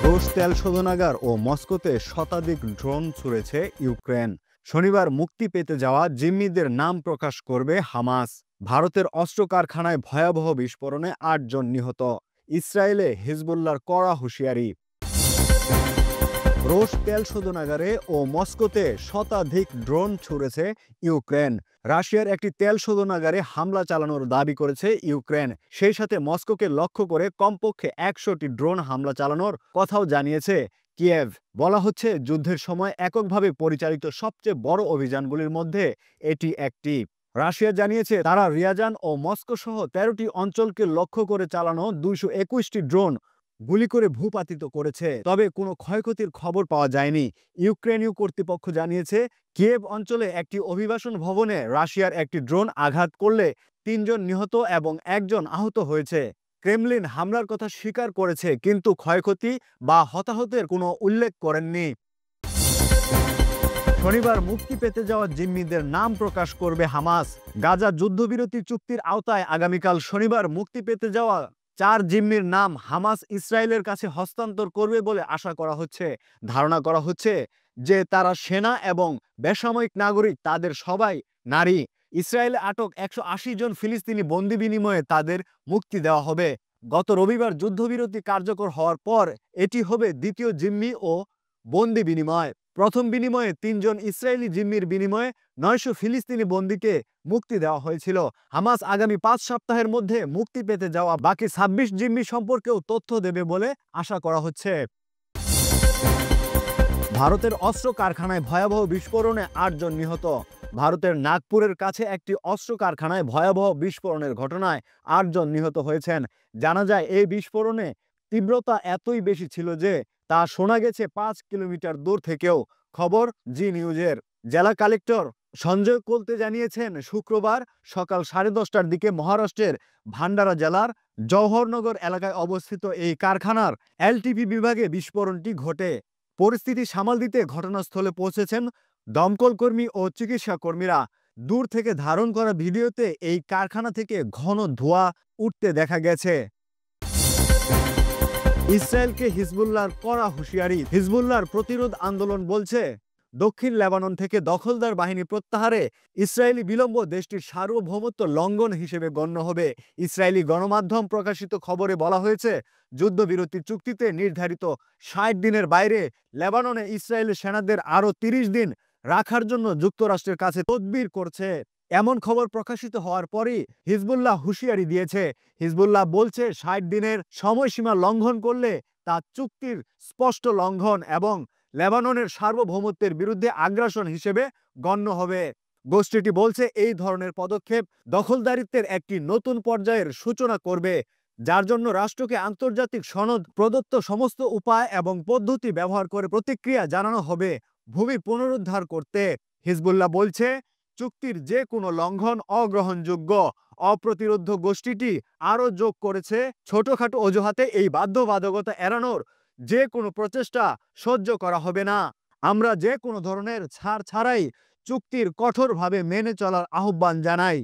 রুশ তেল শোধনাগার ও মস্কোতে শতাধিক ড্রোন ছুড়েছে ইউক্রেন। শনিবার মুক্তি পেতে যাওয়া জিম্মিদের নাম প্রকাশ করবে হামাস। ভারতের অস্ত্র কারখানায় ভয়াবহ বিস্ফোরণে ৮ জন নিহত। ইসরায়েলে হিজবুল্লাহর কড়া হুঁশিয়ারি। রুশ তেল শোধনাগারে ও মস্কোতে শতাধিক ড্রোন ছুড়েছে ইউক্রেন। রাশিয়ার একটি তেল শোধনাগারে হামলা চালানোর দাবি করেছে ইউক্রেন। সেই সাথে মস্কোকে লক্ষ্য করে কমপক্ষে ১০০টি ড্রোন হামলা চালানোর কথাও জানিয়েছে কিয়েভ। বলা হচ্ছে, যুদ্ধের সময় এককভাবে পরিচালিত সবচেয়ে বড় অভিযানগুলির মধ্যে এটি একটি। রাশিয়া জানিয়েছে, তারা রিয়াজান ও মস্কো সহ ১৩টি অঞ্চলকে লক্ষ্য করে চালানো ২২১টি ড্রোন গুলি করে ভূপাতিত করেছে। তবে কোনো ক্ষয়ক্ষতির খবর পাওয়া যায়নি। ইউক্রেনীয় কর্তৃপক্ষ জানিয়েছে, কিয়েভ অঞ্চলে একটি অভিবাসন ভবনে রাশিয়ার একটি ড্রোন আঘাত করলে ৩ জন নিহত এবং ১ জন আহত হয়েছে। ক্রেমলিন হামলার কথা স্বীকার করেছে, কিন্তু ক্ষয়ক্ষতি বা হতাহতের কোনো উল্লেখ করেননি। শনিবার মুক্তি পেতে যাওয়া জিম্মিদের নাম প্রকাশ করবে হামাস। গাজা যুদ্ধবিরতি চুক্তির আওতায় আগামীকাল শনিবার মুক্তি পেতে যাওয়া ৪ জিম্মির নাম হামাস ইসরায়েলের কাছে হস্তান্তর করবে বলে আশা করা হচ্ছে। ধারণা করা হচ্ছে যে তারা সেনা এবং বেসামরিক নাগরিক, তাদের সবাই নারী। ইসরায়েলে আটক ১৮০ জন ফিলিস্তিনি বন্দি বিনিময়ে তাদের মুক্তি দেওয়া হবে। গত রবিবার যুদ্ধবিরতি কার্যকর হওয়ার পর এটি হবে দ্বিতীয় জিম্মি ও বন্দি বিনিময়। প্রথম বিনিময়ে ৩ জন ইসরায়েলি জিম্মির বিনিময়ে ৯০০ ফিলিস্তিনি বন্দীকে মুক্তি দেওয়া হয়েছিল। হামাস আগামী ৫ সপ্তাহের মধ্যে মুক্তি পেতে যাওয়া বাকি ২৬ জিম্মি সম্পর্কেও তথ্য দেবে বলে আশা করা হচ্ছে। ভারতের অস্ত্র কারখানায় ভয়াবহ বিস্ফোরণে ৮ জন নিহত। ভারতের নাগপুরের কাছে একটি অস্ত্র কারখানায় ভয়াবহ বিস্ফোরণের ঘটনায় ৮ জন নিহত হয়েছেন। জানা যায়, এই বিস্ফোরণে তীব্রতা এতই বেশি ছিল যে তা শোনা গেছে ৫ কিলোমিটার দূর থেকেও। খবর জি নিউজের। জেলা কালেক্টর সঞ্জয় কোলতে জানিয়েছেন, শুক্রবার সকাল ১০:৩০টার দিকে মহারাষ্ট্রের ভান্ডারা জেলার জওহরনগর এলাকায় অবস্থিত এই কারখানার এলটিপি বিভাগে বিস্ফোরণটি ঘটে। পরিস্থিতি সামাল দিতে ঘটনাস্থলে পৌঁছেছেন দমকল কর্মী ও চিকিৎসা কর্মীরা। দূর থেকে ধারণ করা ভিডিওতে এই কারখানা থেকে ঘন ধোঁয়া উঠতে দেখা গেছে। ইসরায়েলকে হিজবুল্লাহর কড়া হুঁশিয়ারি। হিজবুল্লাহর প্রতিরোধ আন্দোলন বলছে, দক্ষিণ লেবানন থেকে দখলদার বাহিনী প্রত্যাহারে ইসরায়েলি বিলম্ব দেশটির সার্বভৌমত্ব লঙ্ঘন হিসেবে গণ্য হবে। ইসরায়েলি গণমাধ্যম প্রকাশিত খবরে বলা হয়েছে, যুদ্ধবিরতি চুক্তিতে নির্ধারিত ৬০ দিনের বাইরে লেবাননে ইসরায়েলি সেনাদের আরও ৩০ দিন রাখার জন্য যুক্তরাষ্ট্রের কাছে তদবির করছে। এমন খবর প্রকাশিত হওয়ার পরই হিজবুল্লাহ হুঁশিয়ারি দিয়েছে। হিজবুল্লাহ বলছে, ৬০ দিনের সময়সীমা লঙ্ঘন করলে তা চুক্তির স্পষ্ট লঙ্ঘন এবং লেবাননের সার্বভৌমত্বের বিরুদ্ধে আগ্রাসন হিসেবে গণ্য হবে। গোষ্ঠীটি বলছে, এই ধরনের পদক্ষেপ দখলদারিত্বের একটি নতুন পর্যায়ের সূচনা করবে, যার জন্য রাষ্ট্রকে আন্তর্জাতিক সনদ প্রদত্ত সমস্ত উপায় এবং পদ্ধতি ব্যবহার করে প্রতিক্রিয়া জানানো হবে ভূমি পুনরুদ্ধার করতে। হিজবুল্লাহ বলছে, চুক্তির যে কোনো লঙ্ঘন অগ্রহণযোগ্য। অপ্রতিরোধ্য গোষ্ঠীটি আরও যোগ করেছে, ছোটখাটো অজুহাতে এই বাধ্যবাধকতা এড়ানোর যে কোনো প্রচেষ্টা সহ্য করা হবে না। আমরা যে কোনো ধরনের ছাড় ছাড়াই চুক্তির কঠোরভাবে মেনে চলার আহ্বান জানাই।